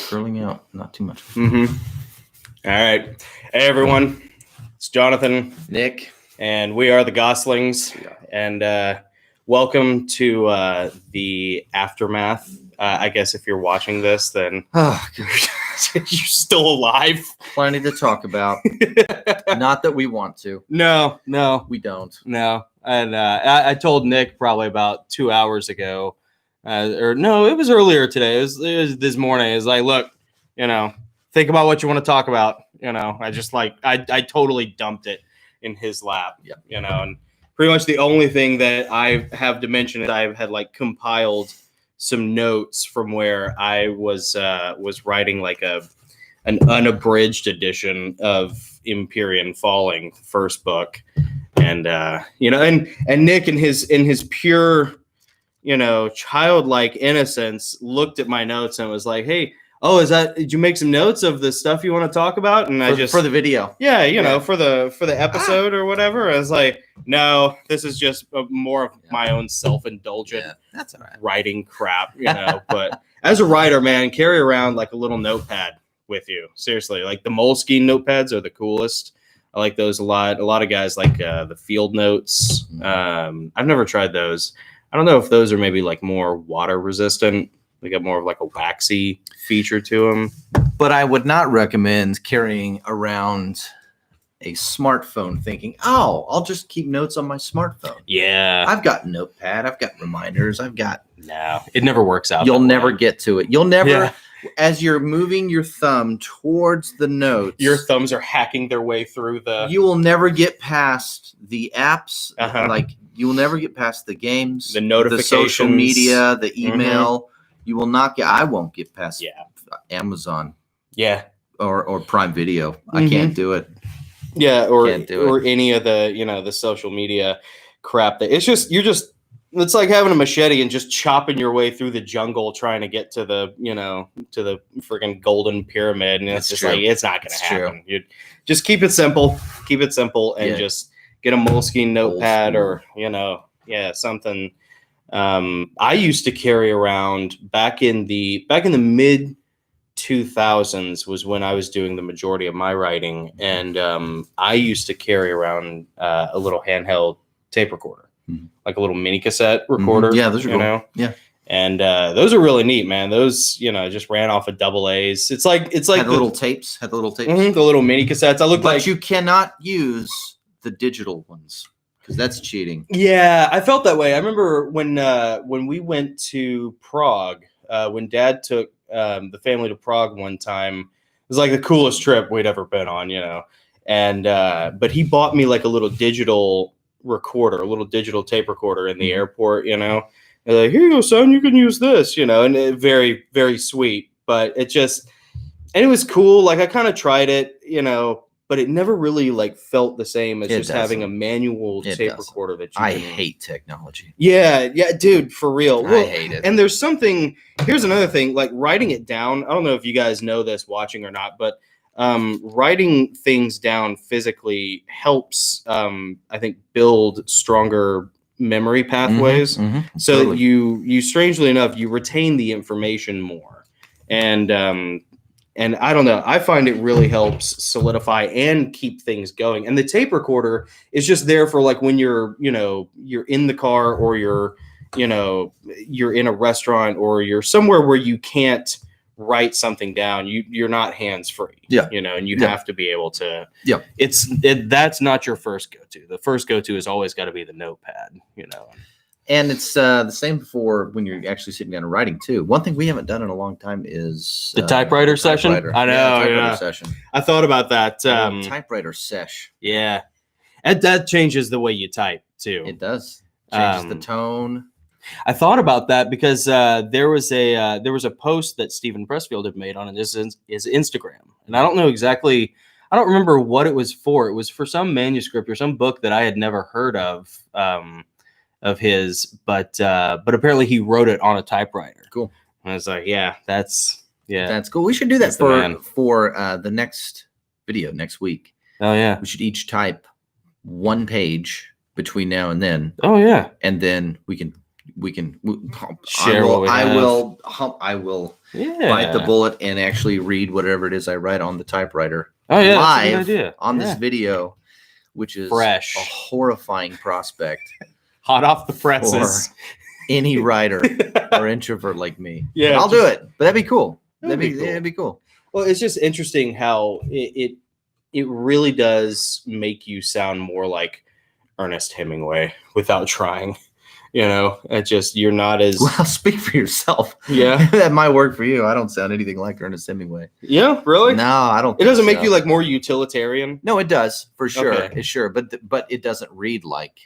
Curling out, not too much. Mm-hmm. All right. Hey, everyone. It's Jonathan, Nick, and we are the Gosslings. Yeah. And welcome to the aftermath. I guess if you're watching this, then you're still alive. Plenty to talk about. Not that we want to. No, we don't. No. And I told Nick probably about 2 hours ago, or no, it was earlier today. It was this morning. It's like, look, think about what you want to talk about. I just I totally dumped it in his lap. Yeah. And pretty much the only thing that I have to mention is I had compiled some notes from where I was writing an unabridged edition of Empyrean Falling, first book. And and Nick in his pure, childlike innocence looked at my notes and was like, "Hey, did you make some notes of the stuff you want to talk about?" And for the video. Yeah, for the episode or whatever. I was like, "No, this is just more of my own self-indulgent that's all right. writing crap, But as a writer, man, carry around a little notepad with you. Seriously, the Moleskine notepads are the coolest. I like those a lot. A lot of guys like the field notes. I've never tried those. I don't know if those are maybe more water resistant. They got more of a waxy feature to them. But I would not recommend carrying around a smartphone thinking, I'll just keep notes on my smartphone. Yeah. I've got Notepad. I've got reminders. No, it never works out. You'll never get to it. You'll never, as you're moving your thumb towards the notes. Your thumbs are hacking their way through You will never get past the apps. Uh-huh. You will never get past the games. The notifications. The social media, the email. Mm-hmm. You will not get. I won't get past Amazon. Yeah. Or Prime Video. Mm-hmm. I can't do it. Yeah, or any of the the social media crap. It's like having a machete and just chopping your way through the jungle trying to get to the freaking golden pyramid, and it's it's not going to happen. You just keep it simple, and just get a Moleskine notepad or something. I used to carry around back in the mid 2000s was when I was doing the majority of my writing, and I used to carry around a little handheld tape recorder, like a little mini cassette recorder. Yeah, those are cool. Yeah, and those are really neat, man. Those just ran off of double A's. It's like had the little tapes. The little mini cassettes. But you cannot use the digital ones, because that's cheating. Yeah, I felt that way. I remember when we went to Prague, when Dad took the family to Prague one time. It was the coolest trip we'd ever been on, And but he bought me a little digital recorder, a little digital tape recorder in the airport, And here you go, son, you can use this, and very, very sweet. But it was cool. I kind of tried it, but it never really felt the same as having a manual tape recorder that you I hate technology. Yeah, dude, for real. I hate it. And there's something, here's another thing, writing it down. I don't know if you guys know this watching or not, but writing things down physically helps, I think, build stronger memory pathways. So that you strangely enough, you retain the information more. And I don't know, I find it really helps solidify and keep things going. And the tape recorder is just there for when you're in the car, or you're in a restaurant, or you're somewhere where you can't write something down. You're not hands free. Yeah. And you have to be able to. Yeah. That's not your first go-to. The first go-to has always got to be the notepad. And it's the same for when you're actually sitting down and writing too. One thing we haven't done in a long time is the typewriter session. I know. Typewriter session. I thought about that. Typewriter sesh. Yeah, and that changes the way you type too. It does. Changes the tone. I thought about that because there was a post that Stephen Pressfield had made on his Instagram, and I don't know exactly. I don't remember what it was for. It was for some manuscript or some book that I had never heard of his, but apparently he wrote it on a typewriter. Cool. And I was like, that's cool. We should do that for the next video next week. Oh yeah. We should each type one page between now and then. Oh yeah. And then we can we can Share I will bite the bullet and actually read whatever it is I write on the typewriter live on this video, which is fresh, a horrifying prospect. Hot off the presses. Any writer or introvert like me. Yeah, but I'll do it. But that'd be cool. That'd be cool. Well, it's just interesting how it really does make you sound more like Ernest Hemingway without trying. You know, it's just you're not as well. Speak for yourself. Yeah, that might work for you. I don't sound anything like Ernest Hemingway. Yeah, really? No, I don't. It doesn't make you like more utilitarian. No, it does for sure. Okay. It's sure, but it doesn't read like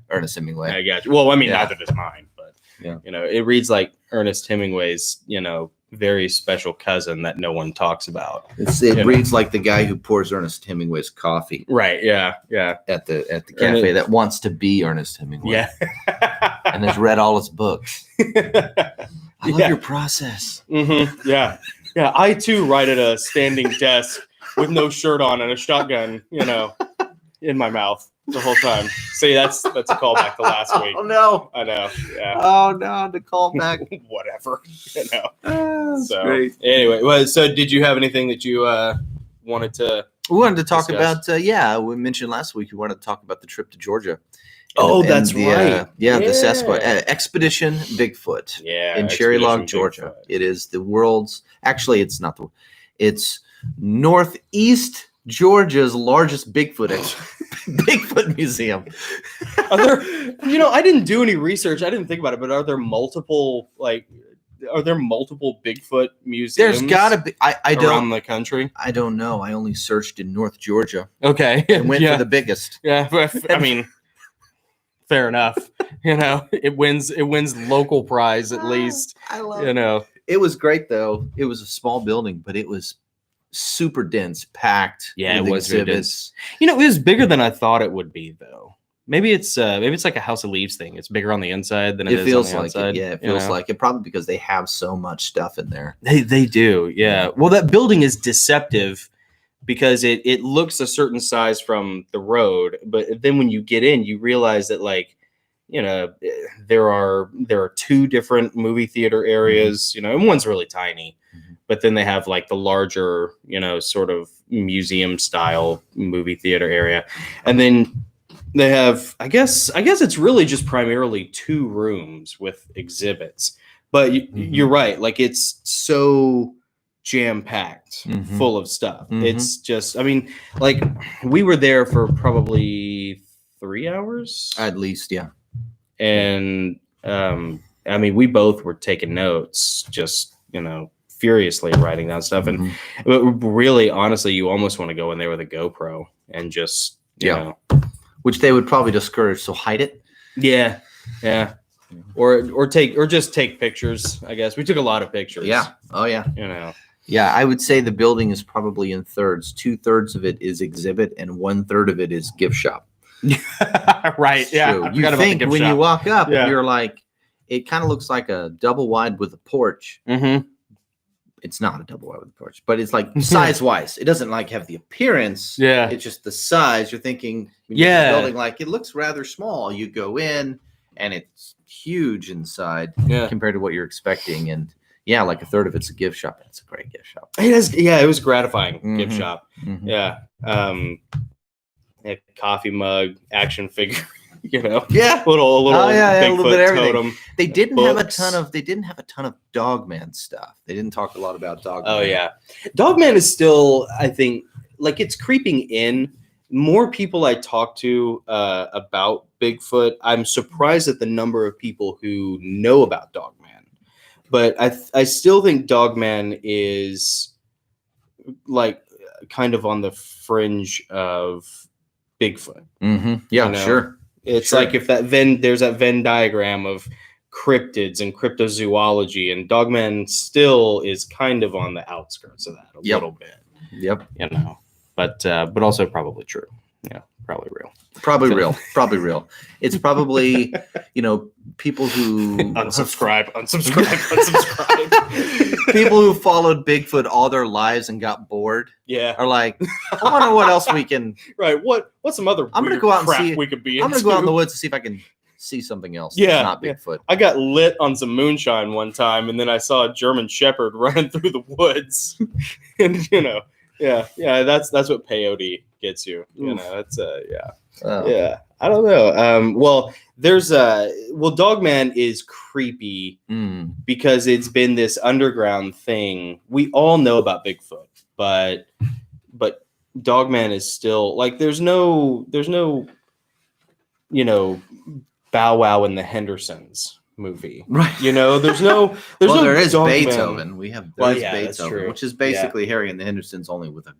Ernest Hemingway. I got you. Well, I mean, neither does mine, but you know, it reads like Ernest Hemingway's, you know, very special cousin that no one talks about. It reads like the guy who pours Ernest Hemingway's coffee. Right. Yeah. At the cafe that wants to be Ernest Hemingway. Yeah. And has read all his books. I love your process. Mm-hmm. Yeah. Yeah. I too write at a standing desk with no shirt on and a shotgun, you know, in my mouth the whole time. See, that's a callback to last week. Oh no. I know. Yeah. Oh no, the callback. Whatever. You know. So great. Anyway, so did you have anything that you wanted to? We wanted to talk about. We mentioned last week we wanted to talk about the trip to Georgia. That's right. The Sasquatch Expedition Bigfoot. Yeah. In Cherry Log, Georgia. Bigfoot. It is the world's. Actually, it's not the. It's Northeast Georgia's largest Bigfoot museum. Are there? You know, I didn't do any research. I didn't think about it, but are there multiple Bigfoot museums? There's got to be. I don't around the country. I don't know. I only searched in North Georgia. Okay, and went for the biggest. Yeah, I mean, fair enough. You know, it wins local prize at least. I love it. You know, it was great though. It was a small building, but it was super dense, packed. Yeah, it was exhibits. You know, it was bigger than I thought it would be though. Maybe it's like a House of Leaves thing. It's bigger on the inside than it is feels on the like outside. it feels like it. Probably because they have so much stuff in there. They do, yeah. Well, that building is deceptive because it looks a certain size from the road, but then when you get in, you realize that like, you know, there are two different movie theater areas, you know, and one's really tiny, but then they have like the larger, you know, sort of museum style movie theater area, and then they have, I guess it's really just primarily 2 rooms with exhibits, but you're right. Like it's so jam-packed full of stuff. It's just, I mean, like we were there for probably 3 hours at least. Yeah. And, I mean, we both were taking notes, just, you know, furiously writing down stuff. And really, honestly, you almost want to go in there with a GoPro and just, you know, which they would probably discourage. So hide it. Yeah. Or just take pictures. I guess we took a lot of pictures. Yeah. Oh yeah. You know. Yeah, I would say the building is probably in thirds. 2/3 of it is exhibit, and 1/3 of it is gift shop. Right. Yeah. So you think when you walk up, you're like, it kind of looks like a double wide with a porch. It's not a double wide with a porch, but it's like size wise. It doesn't like have the appearance. Yeah. It's just the size. You're thinking, when you're building, like it looks rather small. You go in and it's huge inside compared to what you're expecting. And yeah, like 1/3 of it's a gift shop. It's a great gift shop. It is. Yeah. It was gratifying. Gift shop. Yeah. A coffee mug, action figure. You know, little Bigfoot, a little bit of everything. Totem, they didn't have a ton of Dogman stuff. They didn't talk a lot about Dogman. Oh yeah, Dogman is still, I think, like it's creeping in. More people I talk to about Bigfoot, I'm surprised at the number of people who know about Dogman. But I still think Dogman is like kind of on the fringe of Bigfoot. Yeah, you know? Sure. It's like if there's that Venn diagram of cryptids and cryptozoology, and Dogman still is kind of on the outskirts of that a little bit. Yep. You know, but also probably true. Yeah, probably real. Probably real. It's probably, you know, people who unsubscribe. People who followed Bigfoot all their lives and got bored. Yeah. Are like, I wonder what else we can. Right. What's some other I'm gonna go out and see we could be. I'm gonna go out in the woods to see if I can see something else. Yeah, not Bigfoot. I got lit on some moonshine one time, and then I saw a German Shepherd running through the woods, and that's what peyote gets you. You know, that's yeah. I don't know. Well, there's Dogman is creepy because it's been this underground thing. We all know about Bigfoot, but Dogman is still like there's no Bow Wow in the Hendersons movie, right? There is Dogman. Beethoven. Beethoven, which is basically Harry and the Hendersons only with a.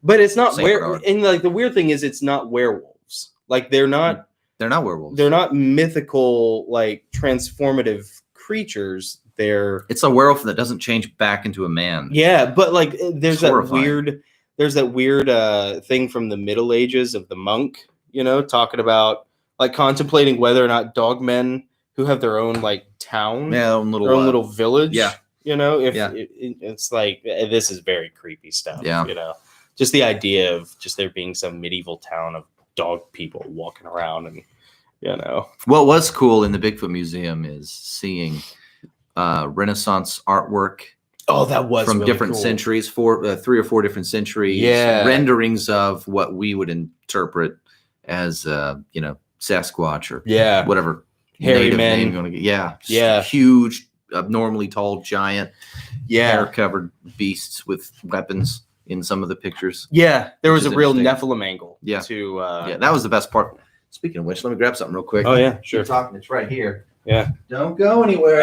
But it's not and like the weird thing is it's not werewolves. Like they're not werewolves. They're not mythical like transformative creatures. It's a werewolf that doesn't change back into a man. Yeah, but like there's that weird thing from the Middle Ages of the monk, talking about like contemplating whether or not dogmen who have their own like town, their own little village. Yeah. It's like this is very creepy stuff. Yeah. Just the idea of just there being some medieval town of dog people walking around and What was cool in the Bigfoot Museum is seeing Renaissance artwork. Oh, that was from really different cool. centuries, 3 or 4 different centuries. Yeah. Renderings of what we would interpret as Sasquatch or whatever hairy native men. name you want to get. Yeah. Yeah. Huge, abnormally tall, giant, Yeah. hair-covered beasts with weapons in some of the pictures. Yeah. There was a is real interesting. Nephilim angle. Yeah. To that was the best part. Speaking of which, let me grab something real quick. Oh yeah, sure. Keep talking. It's right here. Yeah. Don't go anywhere.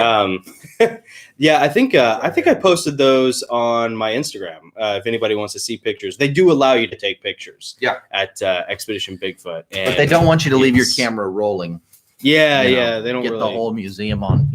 Yeah, I think I posted those on my Instagram. If anybody wants to see pictures, they do allow you to take pictures. Yeah. At Expedition Bigfoot, but they don't want you to leave your camera rolling. Yeah, they don't get really the whole museum on.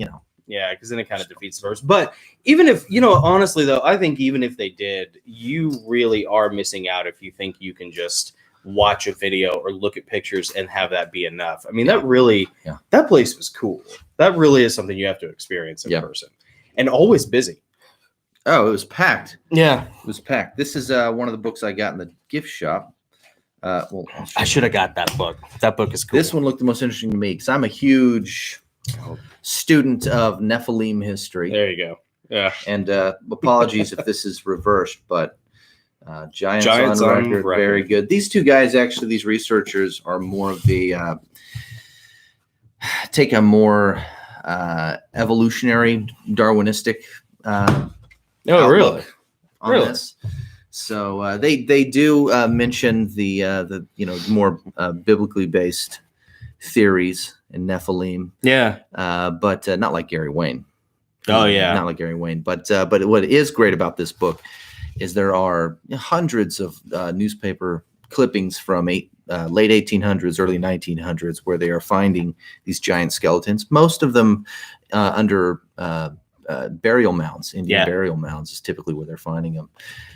Yeah, because then it kind of defeats the purpose. But even if honestly though, I think even if they did, you really are missing out if you think you can just watch a video or look at pictures and have that be enough. I mean, that place was cool. That really is something you have to experience in person. And always busy. Oh, it was packed. Yeah. It was packed. This is one of the books I got in the gift shop. I should have got that book. That book is cool. This one looked the most interesting to me because I'm a huge student of Nephilim history. There you go. Yeah. And apologies if this is reversed, but Giants on record, very good. These two guys, actually, these researchers are more of the take a more evolutionary, Darwinistic really on this. So they do mention the more biblically based theories in Nephilim. Yeah. But not like Gary Wayne. Oh yeah. Not like Gary Wayne. But what is great about this book is there are hundreds of newspaper clippings from late 1800s, early 1900s, where they are finding these giant skeletons. Most of them under burial mounds. Indian burial mounds is typically where they're finding them.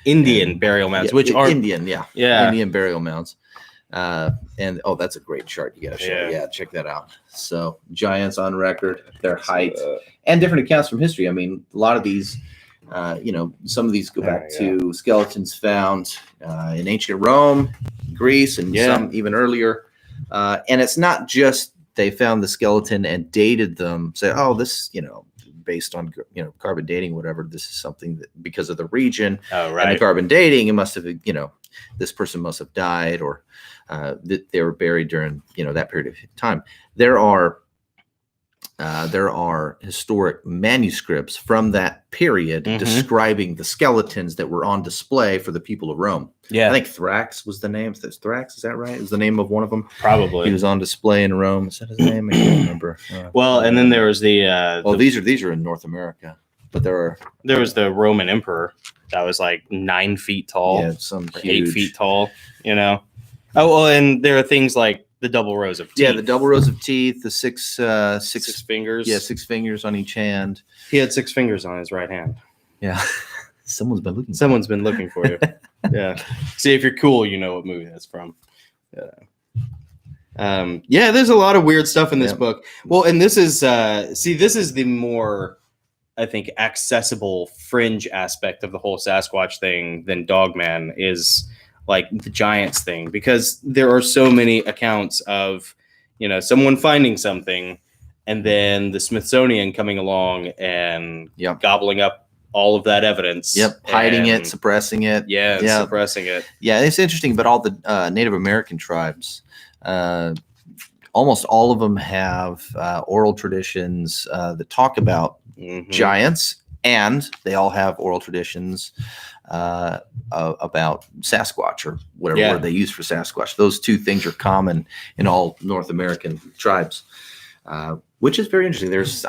Indian burial mounds, which are Indian, Indian burial mounds. And that's a great chart. You got to show. Yeah, check that out. So giants on record, their height, and different accounts from history. I mean, a lot of these. Some of these go back to skeletons found in ancient Rome, Greece, and some even earlier. And it's not just they found the skeleton and dated them, say, oh, this, based on, carbon dating, whatever, this is something that because of the region and the carbon dating, it must have, this person must have died or that they were buried during, that period of time. There are historic manuscripts from that period describing the skeletons that were on display for the people of Rome. Yeah, I think Thrax was the name. Thrax, is that right? It was the name of one of them. Probably. He was on display in Rome. Is that his name? I can't remember. And then there was the. These are in North America, but there was the Roman emperor that was like 9 feet tall. Yeah, some 8 feet tall. Oh, well, and there are things like. The double rows of teeth. Yeah, the double rows of teeth, the six fingers. Yeah, 6 fingers on each hand. He had 6 fingers on his right hand. Yeah. Someone's been looking for you. Yeah. See, if you're cool, you know what movie that's from. Yeah. There's a lot of weird stuff in this book. Well, and this is this is the more, I think, accessible fringe aspect of the whole Sasquatch thing than Dogman is. Like the giants thing, because there are so many accounts of, someone finding something, and then the Smithsonian coming along and gobbling up all of that evidence. Hiding it, suppressing it. Suppressing it. Yeah, it's interesting, but all the Native American tribes, almost all of them have oral traditions that talk about giants, and they all have oral traditions about Sasquatch or whatever word they use for Sasquatch. Those two things are common in all North American tribes, which is very interesting. There's,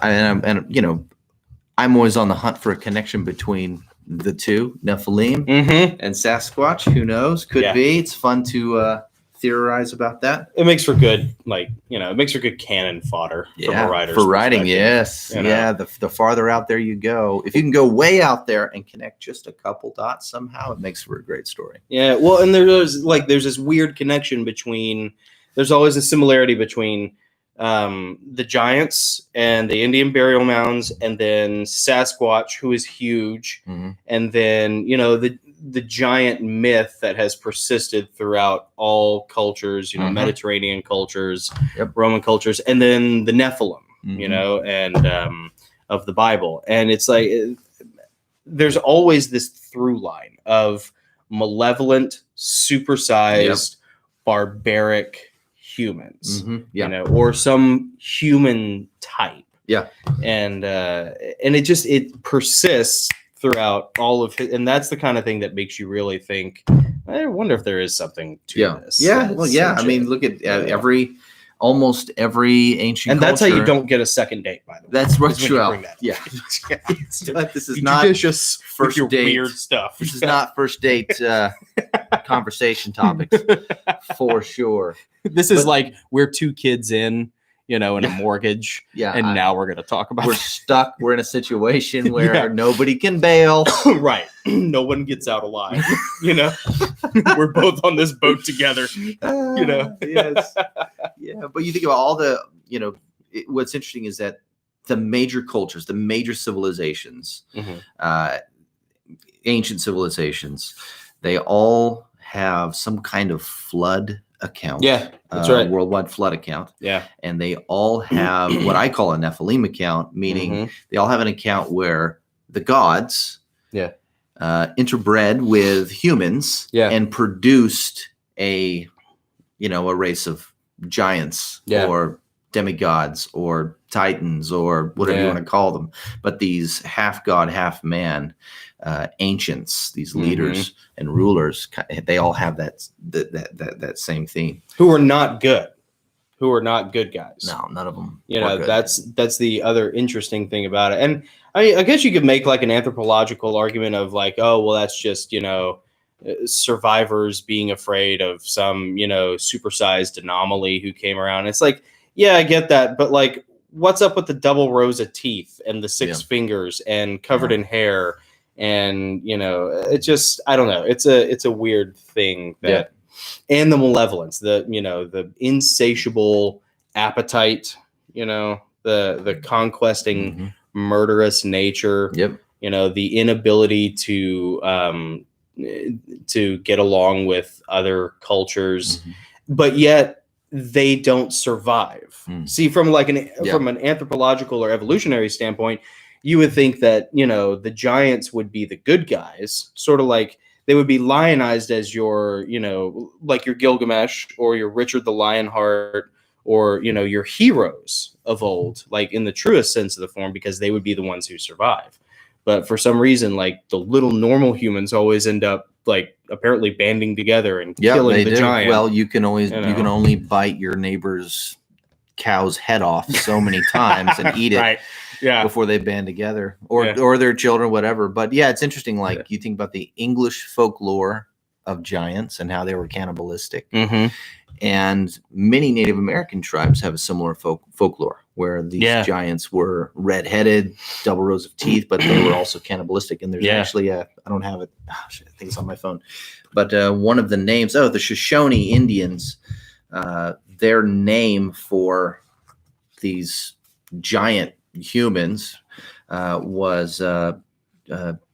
I'm always on the hunt for a connection between the two, Nephilim and Sasquatch. Who knows? Could be. It's fun to theorize about that. It makes for good, it makes for good cannon fodder from a writer's for writing. Yes. Yeah. The farther out there you go, if you can go way out there and connect just a couple dots somehow, it makes for a great story. Yeah. Well, and there's this weird connection between, there's always a similarity between the giants and the Indian burial mounds, and then Sasquatch, who is huge, and then the giant myth that has persisted throughout all cultures, Mediterranean cultures, Roman cultures, and then the Nephilim, and of the Bible. And it's like there's always this through line of malevolent, supersized, barbaric humans, or some human type. And it persists throughout all of it, and that's the kind of thing that makes you really think, I wonder if there is something to this. I mean, look at almost every ancient culture. And that's how you don't get a second date, by the way. That's right. This is not judicious first date weird stuff. This is not first date conversation topics for sure. This is like we're two kids in a mortgage. And now we're going to talk about we're stuck. We're in a situation where nobody can bail. Right. No one gets out alive. We're both on this boat together. Yes. Yeah. But you think about all the, what's interesting is that the major cultures, the major civilizations, ancient civilizations, they all have some kind of flood account. That's right. Worldwide flood account. And they all have what I call a Nephilim account, meaning they all have an account where the gods interbred with humans and produced a race of giants or demigods or titans or whatever you want to call them. But these half god, half man ancients, these leaders and rulers, they all have that same theme. Who are not good guys. No, none of them. That's the other interesting thing about it. And I guess you could make like an anthropological argument of like, oh, well, that's just, survivors being afraid of some, supersized anomaly who came around. It's like, yeah, I get that. But like, what's up with the double rows of teeth and the 6 fingers and covered in hair? And it just, I don't know. It's a weird thing that, and the malevolence, the insatiable appetite, the conquesting, murderous nature, the inability to get along with other cultures, but yet they don't survive. See, from like from an anthropological or evolutionary standpoint, you would think that, the giants would be the good guys, sort of like they would be lionized as your, like your Gilgamesh or your Richard the Lionheart or, your heroes of old, like in the truest sense of the form, because they would be the ones who survive. But for some reason, like the little normal humans always end up like apparently banding together and killing the giant. Well, you can only bite your neighbor's cow's head off so many times and eat it. Before they band together or their children, whatever. But it's interesting. Like you think about the English folklore of giants and how they were cannibalistic. And many Native American tribes have a similar folklore where these giants were red-headed, double rows of teeth, but they were also cannibalistic. And there's actually I don't have it. I think it's on my phone. But one of the names, the Shoshone Indians, their name for these giant humans was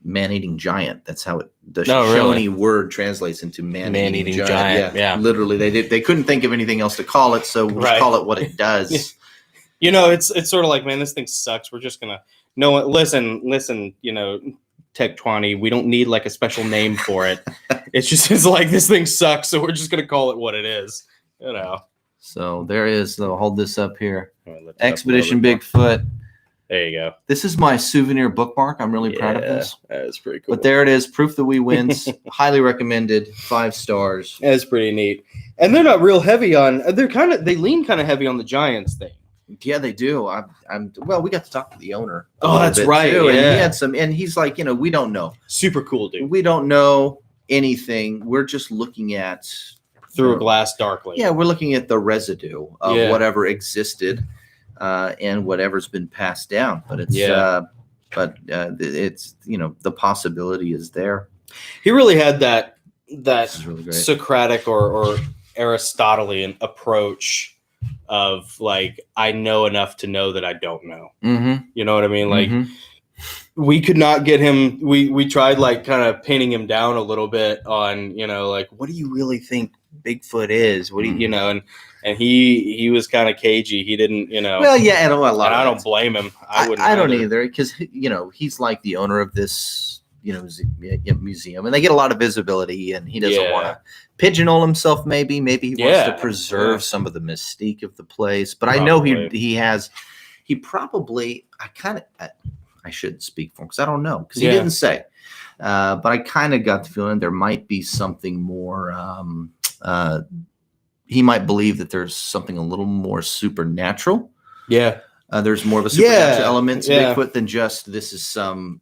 man-eating giant. That's how the Shoshone word translates into man-eating giant. Yeah. Literally, they couldn't think of anything else to call it, so we'll just call it what it does. It's sort of like, man, this thing sucks. We're just gonna listen. Tech 20. We don't need like a special name for it. It's like this thing sucks, so we're just gonna call it what it is. So there is. I'll hold this up here. Expedition Bigfoot. There you go. This is my souvenir bookmark. I'm really proud of this. That is pretty cool. But there it is. Proof that we wins. Highly recommended. 5 stars. That's pretty neat. And they're not real heavy on. They lean kind of heavy on the Giants thing. Yeah, they do. Well, we got to talk to the owner. Oh, that's right. Too, and he had some, and he's like, we don't know. Super cool, dude. We don't know anything. We're just looking at through a glass darkly. Yeah, we're looking at the residue of whatever existed, and whatever's been passed down. But it's, it's the possibility is there. He really had that really Socratic or Aristotelian approach of like, I know enough to know that I don't know. Mm-hmm. You know what I mean? Like we could not get him. We tried like kind of pinning him down a little bit on, like, what do you really think Bigfoot is? What do you, and he was kind of cagey. He didn't, Well, yeah, and I don't blame him. I don't either, because he's like the owner of this museum, and they get a lot of visibility, and he doesn't want to pigeonhole himself. Maybe he wants to preserve some of the mystique of the place. But I know he probably. I shouldn't speak for him because I don't know, because he didn't say. But I kind of got the feeling there might be something more. He might believe that there's something a little more supernatural. Yeah. There's more of a supernatural element to Bigfoot than just this is some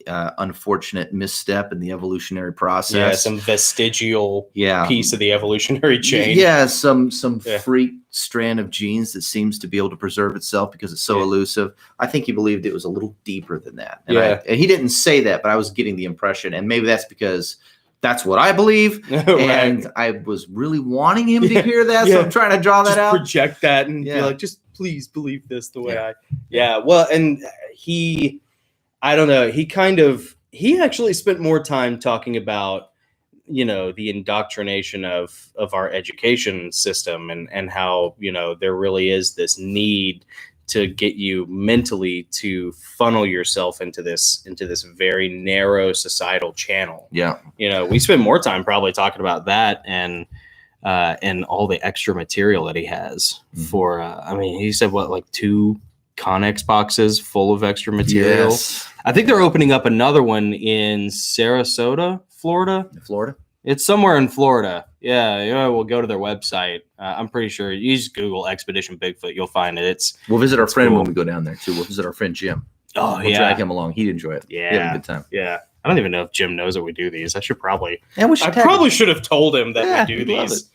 unfortunate misstep in the evolutionary process. Yeah, some vestigial piece of the evolutionary chain. Yeah, some freak strand of genes that seems to be able to preserve itself because it's so elusive. I think he believed it was a little deeper than that. And he didn't say that, but I was getting the impression, and maybe that's because that's what I believe, and I was really wanting him to hear that, so I'm trying to draw that out. Project that and be like, just please believe this the way well, and I don't know, he actually spent more time talking about, the indoctrination of our education system and how, there really is this need to get you mentally to funnel yourself into this very narrow societal channel. Yeah. We spend more time probably talking about that and all the extra material that he has for, he said like 2 Connex boxes full of extra material. Yes. I think they're opening up another one in Sarasota, Florida. It's somewhere in Florida. Yeah, we'll go to their website. I'm pretty sure you just Google Expedition Bigfoot, you'll find it. We'll visit our friend when we go down there too. We'll visit our friend Jim. We'll drag him along. He'd enjoy it. Yeah, he'd have a good time. Yeah, I don't even know if Jim knows that we do these. I should probably. I probably should have told him that we do these.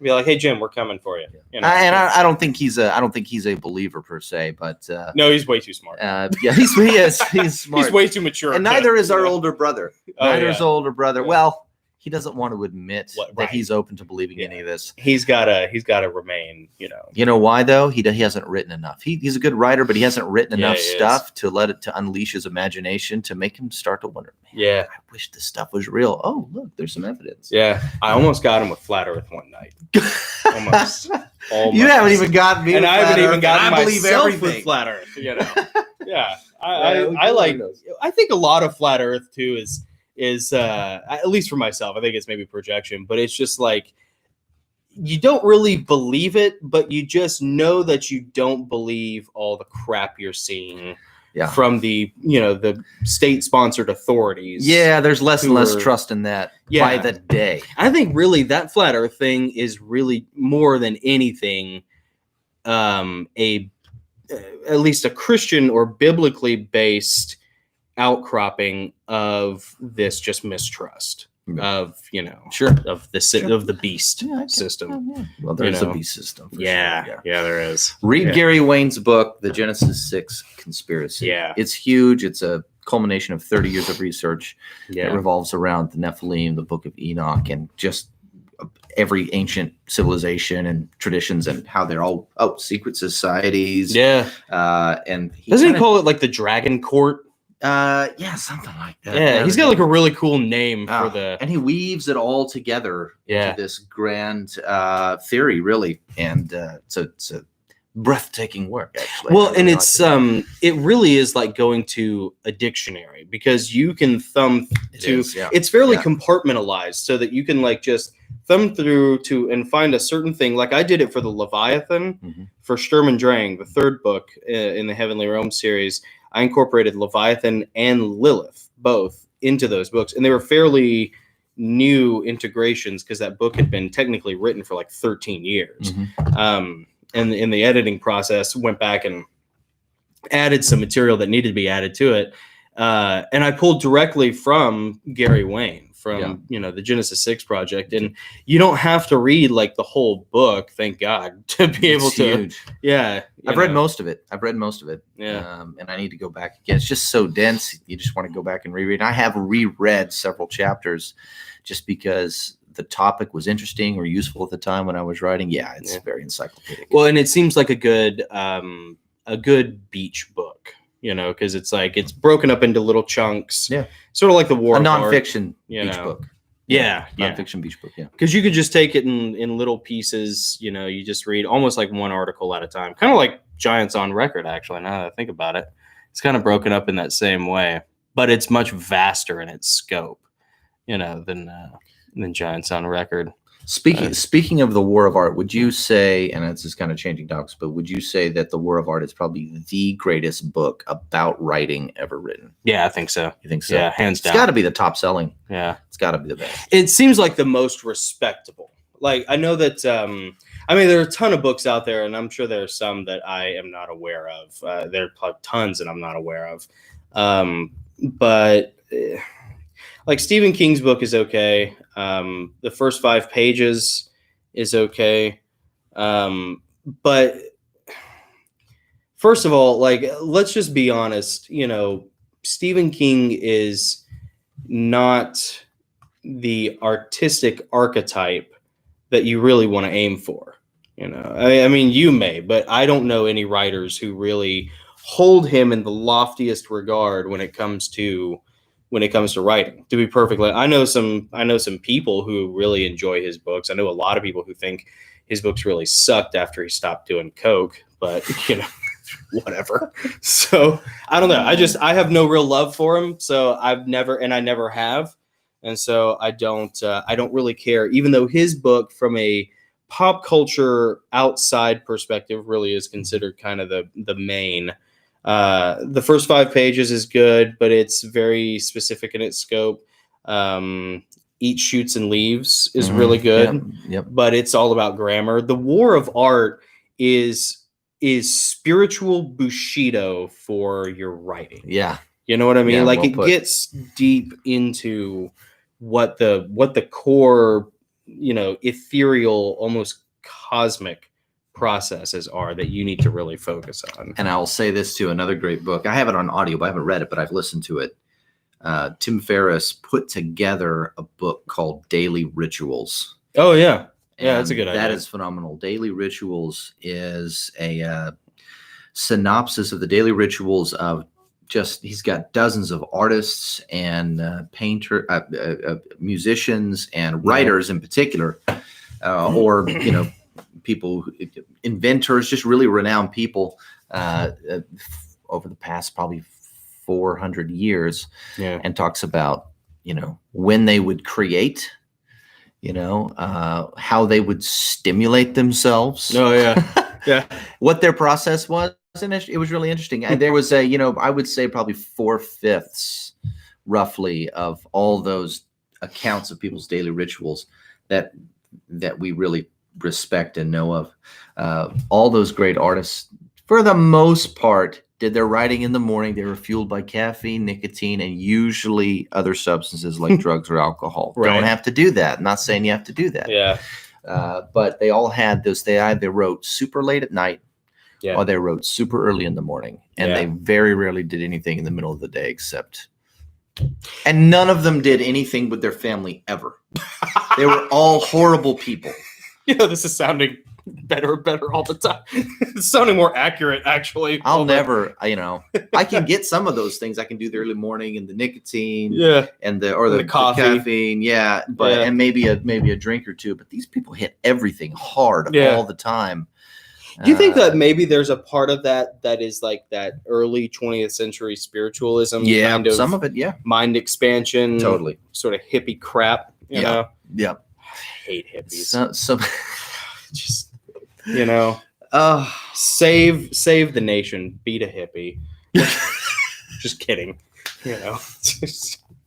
Be like, hey Jim, we're coming for you. I don't think he's a believer per se, but no, he's way too smart. He is. He's smart. He's way too mature. And neither is our older brother. Neither is older brother. Well, he doesn't want to admit that he's open to believing any of this. He's gotta remain, You know why though? He hasn't written enough. He's a good writer, but he hasn't written enough stuff to unleash his imagination to make him start to wonder. Man, I wish this stuff was real. Oh, look, there's some evidence. Yeah, I almost got him with Flat Earth one night. Almost. You haven't even got me, and I haven't even gotten myself everything with Flat Earth. Yeah, I think a lot of Flat Earth too is at least for myself, I think it's maybe projection, but it's just like you don't really believe it, but you just know that you don't believe all the crap you're seeing from the the state sponsored authorities. Yeah, there's less and less trust in that by the day. I think really that Flat Earth thing is really more than anything at least a Christian or biblically based outcropping of this just mistrust of of the beast system. Well, there's a beast system. There is. Read Gary Wayne's book, The Genesis 6 Conspiracy. Yeah, it's huge. It's a culmination of 30 years of research. It revolves around the Nephilim, the Book of Enoch, and just every ancient civilization and traditions and how they're all secret societies. And doesn't he call it like the Dragon Court? Yeah, something like that. Yeah, he's got like a really cool name for and he weaves it all together into this grand theory, really, and it's a breathtaking work, actually. Well, and it's it really is like going to a dictionary, because you can thumb to it's fairly compartmentalized, so that you can like just thumb through to and find a certain thing. Like I did it for the Leviathan for Sturm und Drang, the third book in the Heavenly Realm series. I incorporated Leviathan and Lilith both into those books, and they were fairly new integrations because that book had been technically written for like 13 years. And in the editing process, went back and added some material that needed to be added to it. And I pulled directly from Gary Wayne from, the Genesis 6 project. And you don't have to read like the whole book, thank God, to be able to. Huge. Yeah. I've read most of it. Yeah. And I need to go back again. It's just so dense. You just want to go back and reread. I have reread several chapters just because the topic was interesting or useful at the time when I was writing. Yeah, it's very encyclopedic. Well, and it seems like a good beach book, because it's like it's broken up into little chunks. Yeah, sort of like the War a of nonfiction Art, beach book. Yeah, nonfiction beach book. Yeah, because you could just take it in little pieces. You just read almost like one article at a time, kind of like Giants on Record. Actually, now that I think about it, it's kind of broken up in that same way, but it's much vaster in its scope, than Giants on Record. Speaking of the War of Art, would you say, and it's just kind of changing topics, but would you say that the War of Art is probably the greatest book about writing ever written? Yeah, I think so. You think so? Yeah, hands down. It's got to be the top selling. Yeah, it's got to be the best. It seems like the most respectable. Like I know that. There are a ton of books out there, and I'm sure there are some that I am not aware of. There are tons that I'm not aware of, but. Like Stephen King's book is okay. The first 5 pages is okay. But first of all, like, let's just be honest. Stephen King is not the artistic archetype that you really want to aim for. You may, but I don't know any writers who really hold him in the loftiest regard when it comes to writing. To be perfectly, I know some people who really enjoy his books. I know a lot of people who think his books really sucked after he stopped doing coke, but whatever. So I don't know. I have no real love for him. So I never have. And so I don't really care, even though his book from a pop culture outside perspective really is considered kind of the main. The first 5 pages is good, but it's very specific in its scope. Eat, Shoots, and Leaves is really good, but it's all about grammar. The War of Art is spiritual Bushido for your writing. Yeah. You know what I mean? Yeah, like it gets deep into what the core, ethereal, almost cosmic processes are that you need to really focus on. And I'll say this too, another great book. I have it on audio, but I haven't read it, but I've listened to it. Tim Ferriss put together a book called Daily Rituals. Oh yeah. Yeah, that's a good idea. That is phenomenal. Daily Rituals is a synopsis of the daily rituals of he's got dozens of artists and musicians and writers in particular, or, people, inventors, just really renowned people over the past probably 400 years, and talks about, when they would create, how they would stimulate themselves. Oh yeah. Yeah. What their process was. And it was really interesting. And there was I would say probably 4/5 roughly of all those accounts of people's daily rituals that we really respect and know of. All those great artists, for the most part, did their writing in the morning. They were fueled by caffeine, nicotine, and usually other substances like drugs or alcohol. Right. Don't have to do that. I'm not saying you have to do that. Yeah. But they all had those. They either wrote super late at night, or they wrote super early in the morning, and they very rarely did anything in the middle of the day and none of them did anything with their family ever. They were all horrible people. This is sounding better and better all the time. It's sounding more accurate, actually. I'll never, I can get some of those things. I can do the early morning and the nicotine, and the coffee, caffeine, and maybe a drink or two. But these people hit everything hard all the time. Do you think that maybe there's a part of that is like that early 20th century spiritualism? Yeah, kind of some of it, mind expansion, totally, sort of hippie crap. You know? Yeah. I hate hippies. Just save the nation, beat a hippie. Just kidding.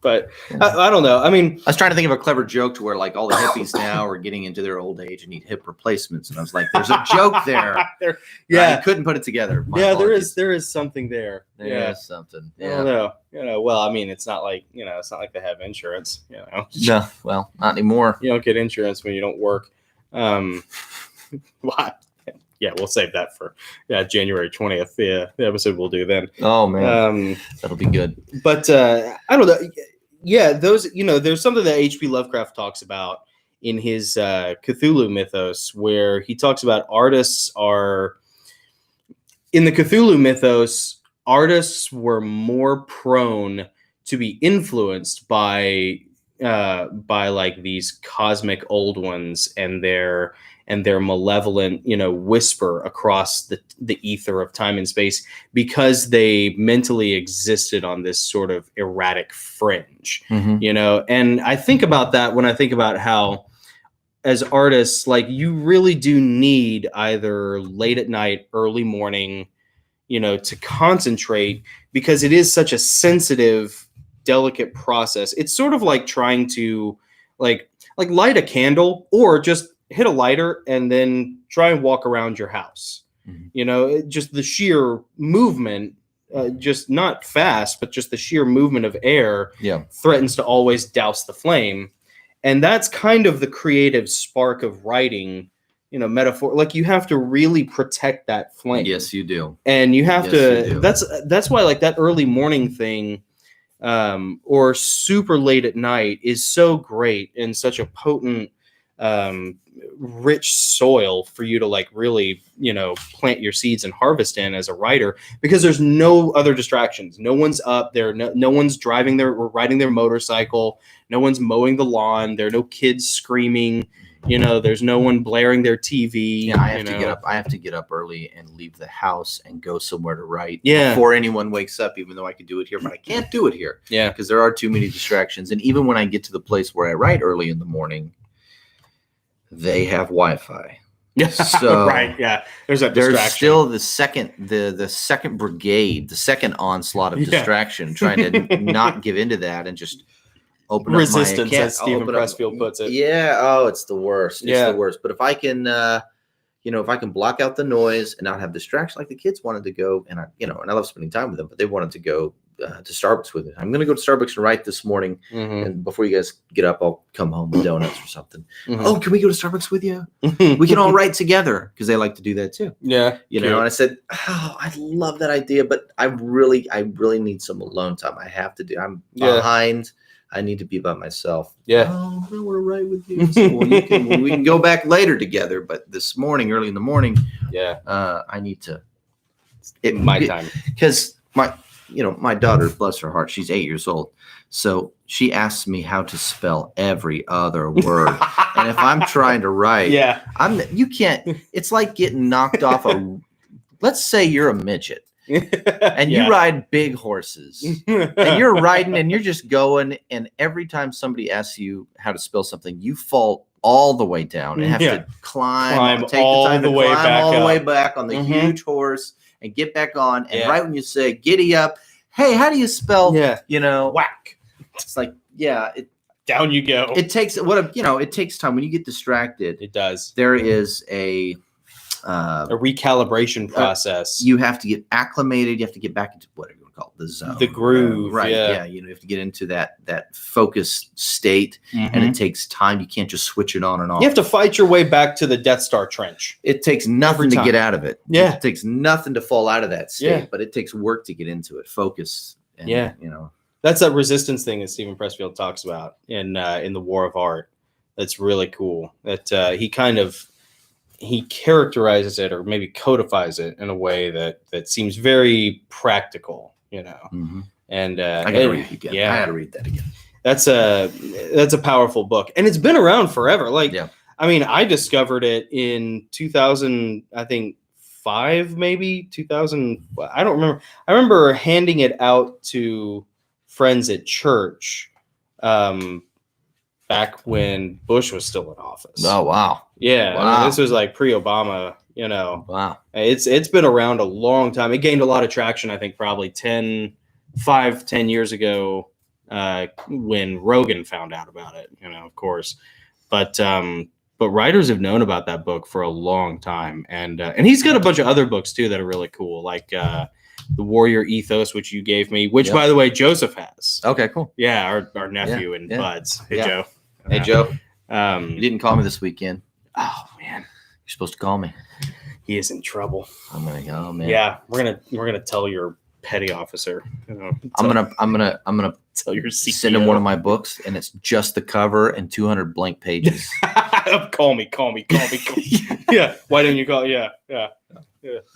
But I don't know. I mean, I was trying to think of a clever joke to where like all the hippies now are getting into their old age and need hip replacements, and I was like, "There's a joke there." I couldn't put it together. Apologies. there is something there. There is something. I don't know. Well, I mean, it's not like they have insurance. No, well, not anymore. You don't get insurance when you don't work. Why? Yeah, we'll save that for January 20th. Yeah, the episode we'll do then. Oh man, that'll be good. But I don't know. Yeah, those there's something that H.P. Lovecraft talks about in his Cthulhu mythos, where he talks about in the Cthulhu mythos, artists were more prone to be influenced by like these cosmic old ones and their malevolent, whisper across the ether of time and space, because they mentally existed on this sort of erratic fringe, and I think about that when I think about how, as artists, like, you really do need either late at night, early morning, to concentrate, because it is such a sensitive, delicate process. It's sort of like trying to like light a candle, or just hit a lighter and then try and walk around your house. Just the sheer movement, just not fast, but just the sheer movement of air threatens to always douse the flame. And that's kind of the creative spark of writing, metaphor. Like, you have to really protect that flame. Yes, you do. And you have to, that's why, like, that early morning thing, or super late at night is so great and such a potent, rich soil for you to like really plant your seeds and harvest in as a writer, because there's no other distractions. No one's up there, no one's riding their motorcycle, no one's mowing the lawn, there are no kids screaming, there's no one blaring their TV. I have to get up early and leave the house and go somewhere to write before anyone wakes up, even though I could do it here, but I can't do it here because there are too many distractions. And even when I get to the place where I write early in the morning, they have Wi-Fi. Yeah. So right. Yeah. There's still the second brigade, the second onslaught of distraction, trying to not give into that and just open resistance, up my as Stephen Pressfield puts it. Yeah. Oh, it's the worst. It's the worst. But if I can, if I can block out the noise and not have distraction, like the kids wanted to go, and I love spending time with them, but they wanted to go to Starbucks with it. I'm going to go to Starbucks and write this morning. And before you guys get up, I'll come home with donuts or something. Oh, can we go to Starbucks with you? We can all write together, because they like to do that too. Yeah. And I said, oh, I love that idea, but I really need some alone time. I'm behind. I need to be by myself. Yeah. Oh, I want to write with you. So, we can go back later together, but this morning, early in the morning, I need to. My time. Because my daughter, bless her heart, she's 8 years old. So she asks me how to spell every other word. And if I'm trying to write, you can't, it's like getting knocked off let's say you're a midget and you ride big horses and you're riding and you're just going. And every time somebody asks you how to spell something, you fall all the way down and have to climb take all the time the to way climb back all the up. way back on the huge horse and get back on. And right when you say giddy up, hey, how do you spell, whack? It's like, down you go. It takes it takes time when you get distracted. It does. There is a recalibration process. You have to get acclimated. You have to get back into whatever you want to call it, the zone, the groove. Right. Yeah. You have to get into that focused state, and it takes time. You can't just switch it on and off. You have to fight your way back to the Death Star trench. It takes nothing to get out of it. Yeah. It takes nothing to fall out of that state, but it takes work to get into it. Focus. And, that's that resistance thing that Stephen Pressfield talks about in the War of Art. That's really cool. That he kind of he characterizes it or maybe codifies it in a way that seems very practical, And I gotta read it again. I gotta read that again. That's a powerful book, and it's been around forever. I mean, I discovered it in 2000, I think 5, maybe 2000. I don't remember. I remember handing it out to friends at church, back when Bush was still in office. Oh, wow. Yeah. Wow. I mean, this was like pre-Obama, Wow. It's been around a long time. It gained a lot of traction, I think, probably 10 years ago, when Rogan found out about it, of course. But writers have known about that book for a long time. And he's got a bunch of other books too that are really cool, like The Warrior Ethos, which you gave me, which by the way, Joseph has. Okay, cool. Yeah, our nephew and buds. Hey, Joe. Hey, Joe. You didn't call me this weekend. Oh man, you're supposed to call me. He is in trouble. I'm like, oh man. Yeah, we're gonna tell your petty officer. I'm gonna tell your CPO. Send him one of my books, and it's just the cover and 200 blank pages. Call me. Yeah. Why didn't you call? Yeah.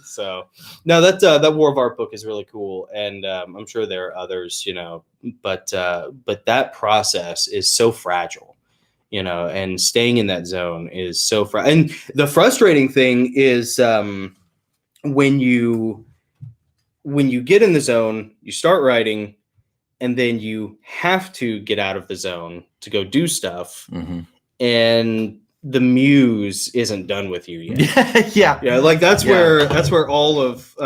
So no, that War of Art book is really cool, and I'm sure there are others, but that process is so fragile, and staying in that zone is so fragile. And the frustrating thing is when you get in the zone, you start writing, and then you have to get out of the zone to go do stuff, and the muse isn't done with you yet. Yeah. Like that's where all of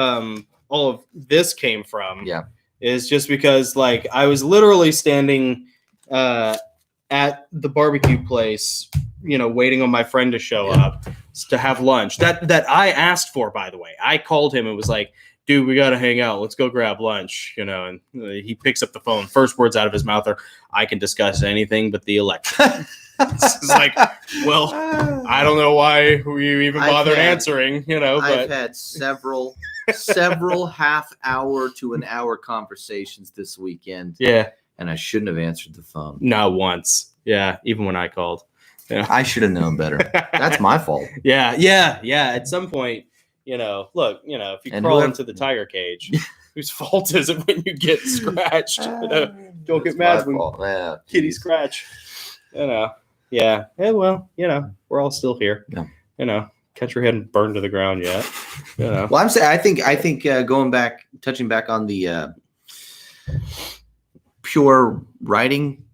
this came from. Yeah. Is just because like I was literally standing at the barbecue place, waiting on my friend to show up to have lunch that I asked for, by the way. I called him and was like, dude, we got to hang out. Let's go grab lunch, and he picks up the phone. First words out of his mouth are, I can discuss anything but the election. It's like, well, I don't know why you even bothered answering, but I've had several half hour to an hour conversations this weekend. Yeah. And I shouldn't have answered the phone. Not once. Yeah. Even when I called. Yeah. I should have known better. That's my fault. Yeah. At some point, look, if you crawl into the tiger cage, whose fault is it when you get scratched? Don't get mad when kitty scratch. Yeah. Well, we're all still here. Yeah. Country hadn't burned to the ground yet. Well, I'm saying, I think touching back on the pure writing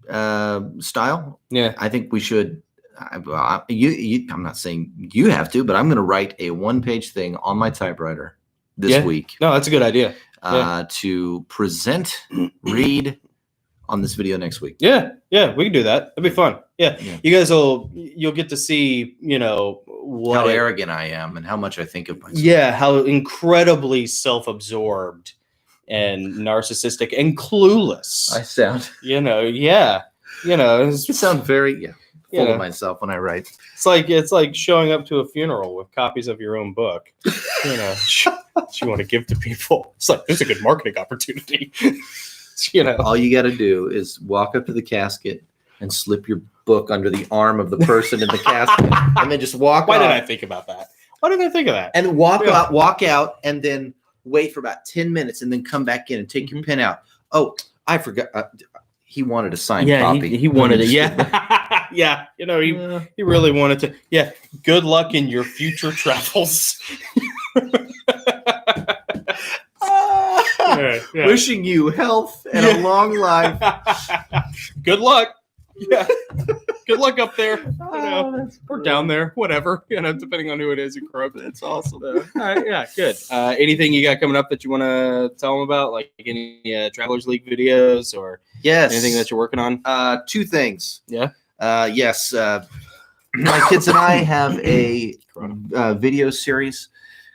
style. Yeah. I think we should. I'm not saying you have to, but I'm going to write a 1-page thing on my typewriter this week. No, that's a good idea. To present, read on this video next week. Yeah, we can do that. That'd be fun. Yeah. You guys you'll get to see, how arrogant I am and how much I think of myself. Yeah, how incredibly self-absorbed and narcissistic and clueless I sound. It sound very full of myself when I write. It's like showing up to a funeral with copies of your own book. That you want to give to people. It's like there's a good marketing opportunity. All you got to do is walk up to the casket and slip your book under the arm of the person in the casket, and then just walk. Why did I think about that? Why didn't I think of that? And walk out, and then wait for about 10 minutes, and then come back in and take your pen out. Oh, I forgot. He wanted a signed copy. He wanted it. Yeah. Yeah. He really wanted to. Yeah. Good luck in your future travels. Wishing you health and a long life. Good luck. Yeah. Good luck up there. Or down there, whatever. Depending on who it is you grew up with. That's awesome. Yeah, good. Anything you got coming up that you want to tell them about? Like any Travelers League videos or anything that you're working on? 2 things. Yeah. Yes. My kids and I have a video series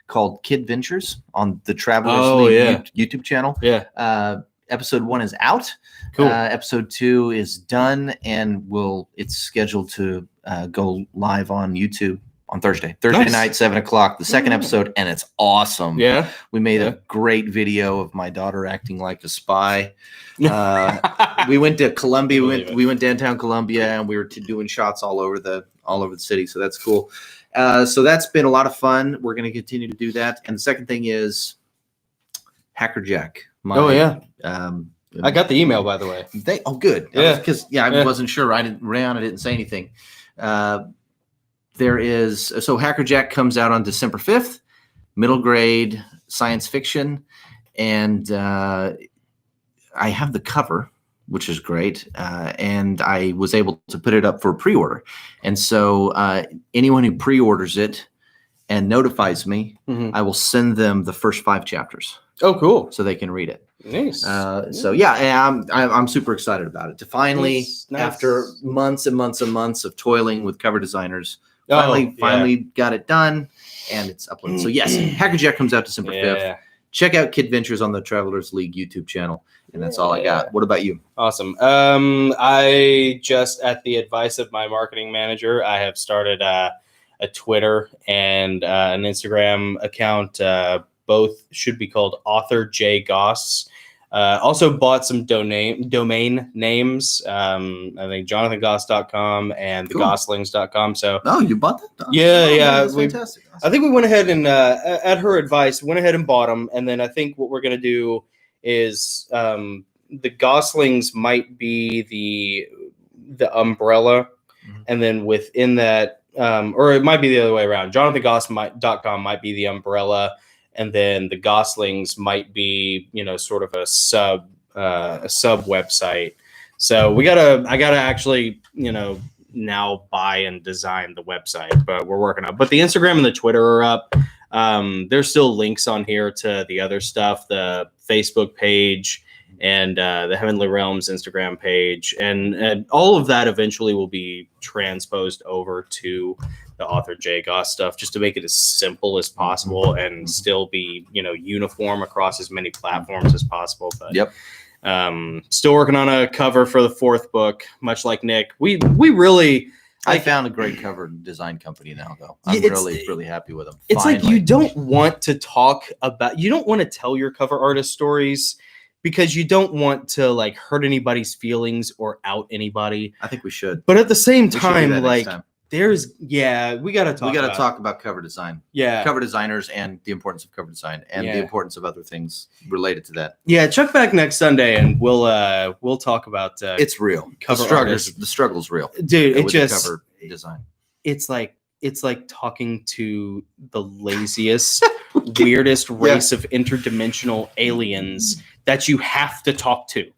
called Kid Ventures on the Travelers League YouTube channel. Yeah. Episode 1 is out. Cool. Episode 2 is done, and it's scheduled to go live on YouTube on Thursday night, 7:00. The second episode, and it's awesome. Yeah. We made a great video of my daughter acting like a spy. We went to Columbia. We went downtown Columbia, and we were doing shots all over the city. So that's cool. So that's been a lot of fun. We're going to continue to do that. And the second thing is Hacker Jack. I got the email, by the way. Good. Yeah. Because I wasn't sure. Rihanna didn't say anything. So Hacker Jack comes out on December 5th, middle grade science fiction. And I have the cover, which is great. And I was able to put it up for pre-order. And so anyone who pre-orders it and notifies me, I will send them the first 5 chapters. Oh, cool. So they can read it. Nice. So I'm super excited about it. To finally, after months and months and months of toiling with cover designers, finally got it done, and it's uploaded. So yes, Hacker Jack comes out December 5th. Check out Kid Ventures on the Travelers League YouTube channel, and that's all I got. What about you? Awesome. I just, at the advice of my marketing manager, I have started a Twitter and an Instagram account. Both should be called Author J Goss. Also bought some domain names. I think jonathangoss.com and thegosslings.com. So you bought that? Yeah. That's fantastic. I think we went ahead and at her advice, went ahead and bought them. And then I think what we're going to do is the Gosslings might be the umbrella. And then within that, or it might be the other way around. jonathangoss.com might be the umbrella. And then the Gosslings might be, sort of a sub website. So I gotta actually, now buy and design the website, but we're working on it. But the Instagram and the Twitter are up. There's still links on here to the other stuff, the Facebook page and the Heavenly Realms Instagram page. And all of that eventually will be transposed over to the Author J Goss stuff, just to make it as simple as possible and still be, uniform across as many platforms as possible. But still working on a cover for the 4th book, much like Nick. We really, I found a great cover design company now, though. I'm really happy with them. It's finally. Like you don't want to tell your cover artist stories because you don't want to hurt anybody's feelings or out anybody. I think we should. But at the same time, we got to talk about cover design. Yeah. Cover designers and the importance of cover design and the importance of other things related to that. Yeah, check back next Sunday and we'll talk about it's real. Cover the struggle's real. Dude, it just cover design. It's like talking to the laziest, weirdest race of interdimensional aliens that you have to talk to.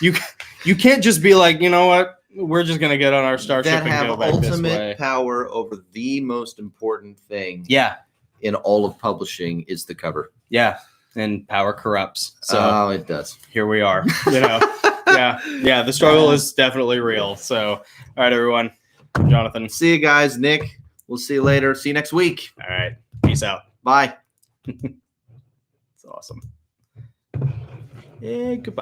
You can't just be like, you know what? We're just gonna get on our starship and go back this way. Ultimate power over the most important thing. Yeah. In all of publishing is the cover. Yeah, and power corrupts. So it does. Here we are. Yeah. The struggle is definitely real. So, all right, everyone. I'm Jonathan. See you guys, Nick. We'll see you later. See you next week. All right. Peace out. Bye. It's awesome. Yeah. Goodbye.